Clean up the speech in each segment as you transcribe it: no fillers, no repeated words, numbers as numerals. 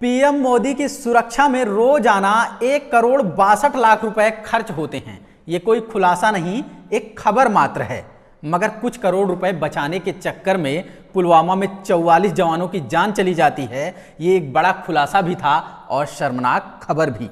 PM Modi की सुरक्षा में रोजाना 1,62,00,000 रुपए खर्च होते हैं। ये कोई खुलासा नहीं, एक खबर मात्र है। मगर कुछ करोड़ रुपए बचाने के चक्कर में पुलवामा में 44 जवानों की जान चली जाती है। ये एक बड़ा खुलासा भी था और शर्मनाक खबर भी।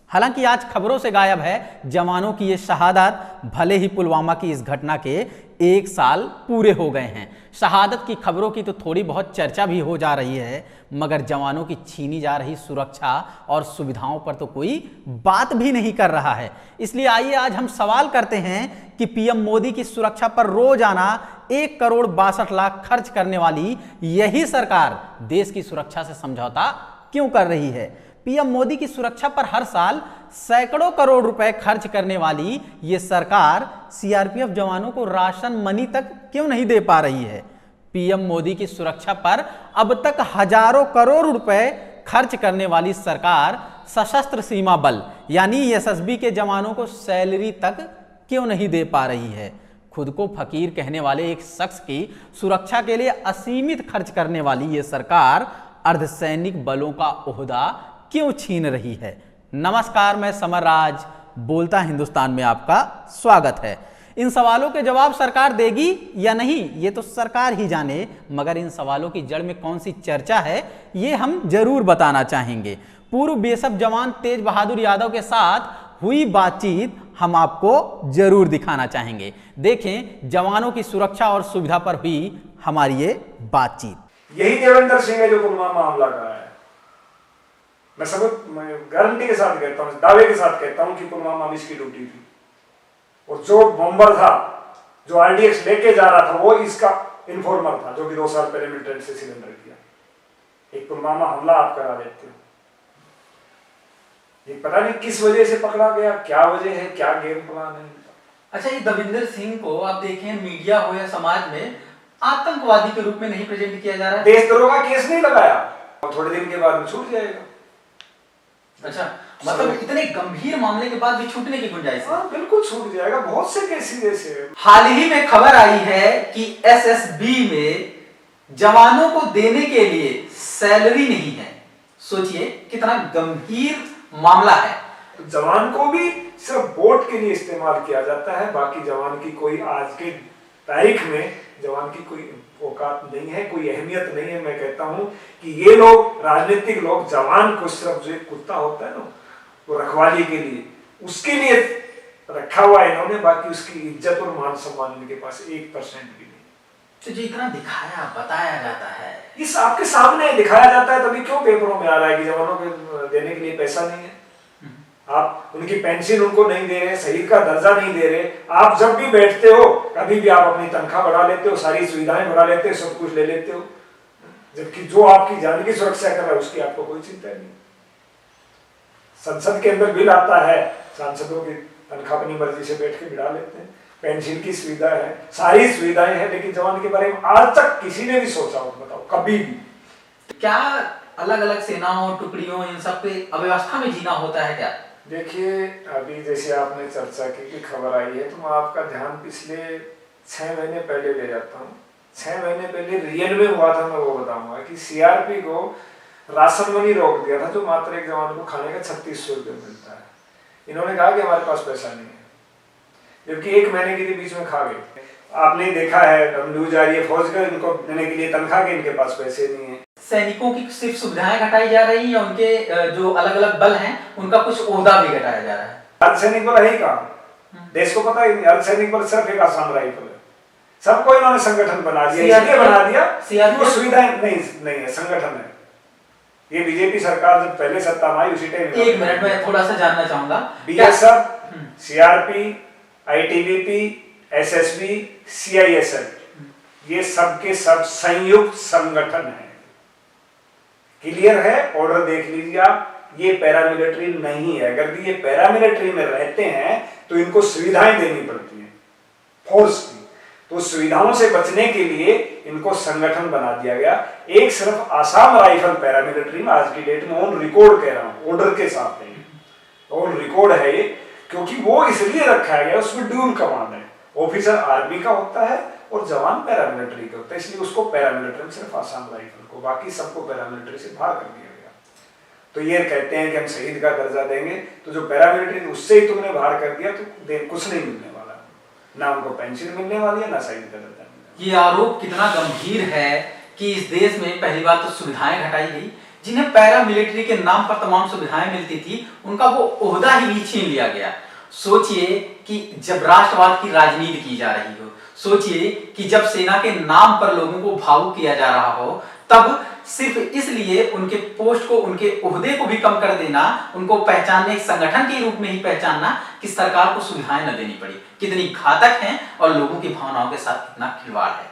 हालांकि आज खबरों से गायब है जवानों की ये शहादत। भले ही पुलवामा की इस घटना के 1 साल पूरे हो गए हैं, शहादत की खबरों की तो थोड़ी बहुत चर्चा भी हो जा रही है, मगर जवानों की छीनी जा रही सुरक्षा और सुविधाओं पर तो कोई बात भी नहीं कर रहा है। इसलिए आइए आज हम सवाल करते हैं कि पीएम मोदी की सुरक्षा पर रोजाना 1,62,00,000 खर्च करने वाली यही सरकार देश की सुरक्षा से समझौता क्यों कर रही है। पीएम मोदी की सुरक्षा पर हर साल सैकड़ों करोड़ रुपए खर्च करने वाली ये सरकार सीआरपीएफ जवानों को राशन मनी तक क्यों नहीं दे पा रही है। पीएम मोदी की सुरक्षा पर अब तक हजारों करोड़ रुपए खर्च करने वाली सरकार सशस्त्र सीमा बल यानी एसएसबी के जवानों को सैलरी तक क्यों नहीं दे पा रही है। खुद को फकीर कहने वाले एक शख्स की सुरक्षा के लिए असीमित खर्च करने वाली ये सरकार अर्धसैनिक बलों का ओहदा क्यों छीन रही है। नमस्कार, मैं समर राज बोलता हिंदुस्तान में आपका स्वागत है। इन सवालों के जवाब सरकार देगी या नहीं ये तो सरकार ही जाने, मगर इन सवालों की जड़ में कौन सी चर्चा है ये हम जरूर बताना चाहेंगे। पूर्व बीएसएफ जवान तेज बहादुर यादव के साथ हुई बातचीत हम आपको जरूर दिखाना चाहेंगे। देखें जवानों की सुरक्षा और सुविधा पर हुई हमारी ये बातचीत। यही देवेंद्र सिंह है जो पुलवामा हमला करा है। मैं गारंटी के साथ कहता हूँ, दावे के साथ कहता हूँ कि पुलवामा में इसकी ड्यूटी थी और जो बम्बर था जो आरडीएक्स लेके जा रहा था वो इसका इन्फॉर्मर था, जो कि 2 साल पहले मिलिटेंट से सिलेंडर किया। एक पुलवामा हमला आप करा देते हो, ये पता नहीं किस वजह से पकड़ा गया, क्या वजह है, क्या गेम प्लान है। अच्छा, ये देवेंद्र सिंह को आप देखें मीडिया हो या समाज में आतंकवादी के रूप में नहीं प्रेजेंट किया जा रहा है। देशद्रोह का केस नहीं लगाया और थोड़े दिन के बाद में छूट जाएगा। अच्छा, मतलब इतने गंभीर मामले के बाद भी छूटने की गुंजाइश है? हाँ, बिल्कुल छूट जाएगा। बहुत से केसेस ऐसे। हाल ही में खबर आई है कि एसएसबी में जवानों को देने के लिए सैलरी नहीं है। सोचिए कितना गंभीर मामला है। जवान को भी सिर्फ वोट के लिए इस्तेमाल किया जाता है, बाकी जवान की कोई आज के तारीख में जवान की कोई औकात नहीं है, कोई अहमियत नहीं है। मैं कहता हूं कि ये लोग राजनीतिक लोग जवान को सिर्फ जो एक कुत्ता होता है ना वो रखवाली के लिए, उसके लिए रखा हुआ है इन्होंने, बाकी उसकी इज्जत और मान सम्मान इनके पास 1% भी नहीं। तो जो इतना दिखाया बताया जाता है, इस आपके सामने दिखाया जाता है, तभी क्यों पेपरों में आ रहा है कि जवानों को देने के लिए पैसा नहीं है। आप उनकी पेंशन उनको नहीं दे रहे, शहीद का दर्जा नहीं दे रहे। आप जब भी बैठते हो कभी भी आप अपनी तनख्वाह बढ़ा लेते हो, सारी सुविधाएं बढ़ा लेते हो, सब कुछ ले लेते हो, जबकि जो आपकी जान की सुरक्षा कर रहा है उसकी आपको कोई चिंता नहीं। संसद के अंदर बिल आता है, सांसदों की तनख्वाह अपनी मर्जी से बैठ के बढ़ा लेते हैं, पेंशन की सुविधा है, सारी सुविधाएं हैं, लेकिन जवान के बारे में आज तक किसी ने भी सोचा हो? बताओ कभी भी? क्या अलग अलग सेनाओं टुकड़ियों इन सब पे अव्यवस्था में जीना होता है क्या? देखिए, अभी जैसे आपने चर्चा की कि खबर आई है, तो मैं आपका ध्यान पिछले 6 महीने पहले ले जाता हूँ। 6 महीने पहले रियल में हुआ था, मैं वो बताऊंगा कि सीआरपी को राशन मनी रोक दिया था, जो मात्र एक जवान को खाने का 3600 रुपये मिलता है। इन्होंने कहा कि हमारे पास पैसा नहीं है, जबकि 1 महीने के बीच में खा गए। आपने देखा है न्यूज आ रही है, फौज का इनको देने के लिए तनख्वाह के इनके पास पैसे नहीं है। सैनिकों की सिर्फ सुविधाएं घटाई जा रही है, उनके जो अलग अलग बल हैं उनका कुछ ओहदा भी घटाया जा रहा है। अर्धसैनिक बल है ही कहाँ? देश को पता ही नहीं। अर्धसैनिक बल सिर्फ एक आसाम राइफल है। सबको इन्होंने संगठन बना दिया, इसलिए बना दिया वो सुविधाएं नहीं है, संगठन है। ये बीजेपी सरकार जब पहले सत्ता में आई उसी टाइम। 1 मिनट में थोड़ा सा जानना चाहूंगा, BSF, CRP, ITBP, SSB, CISF, ये सबके सब संयुक्त संगठन है। क्लियर है? ऑर्डर देख लीजिए आप, ये पैरामिलिट्री नहीं है। अगर ये पैरामिलिट्री में रहते हैं तो इनको सुविधाएं देनी पड़ती है फोर्स की, तो सुविधाओं से बचने के लिए इनको संगठन बना दिया गया। एक सिर्फ आसाम राइफल पैरामिलिट्री में आज की डेट में ऑन रिकॉर्ड कह रहा हूं, ऑर्डर के साथ है, ऑन रिकॉर्ड है ये, क्योंकि वो इसलिए रखा गया, उसमें ड्यूल कमांड है, ऑफिसर आर्मी का होता है और जवान पैरामिलिट्री के होते हैं, इसलिए उसको पैरामिलिट्री में सिर्फ आसाम राइफल को, बाकी सबको पैरामिलिट्री से बाहर कर दिया गया। तो ये कहते हैं कि हम शहीद का दर्जा देंगे, तो जो पैरामिलिट्री उससे ही तुमने बाहर कर दिया तो कुछ नहीं मिलने वाला, ना उनको पेंशन मिलने वाली है ना शहीद का दर्जा मिलने। ये आरोप कितना गंभीर है कि इस देश में पहली बात तो सुविधाएं घटाई गई, जिन्हें पैरामिलिट्री के नाम पर तमाम सुविधाएं मिलती थी उनका वो ओहदा ही भी छीन लिया गया। सोचिए कि जब राष्ट्रवाद की राजनीति की जा रही हो, सोचिए कि जब सेना के नाम पर लोगों को भावुक किया जा रहा हो, तब सिर्फ इसलिए उनके पोस्ट को, उनके ओहदे को भी कम कर देना, उनको पहचानने, एक संगठन के रूप में ही पहचानना कि सरकार को सुविधाएं न देनी पड़ी, कितनी घातक हैं और लोगों की भावनाओं के साथ कितना खिलवाड़ है।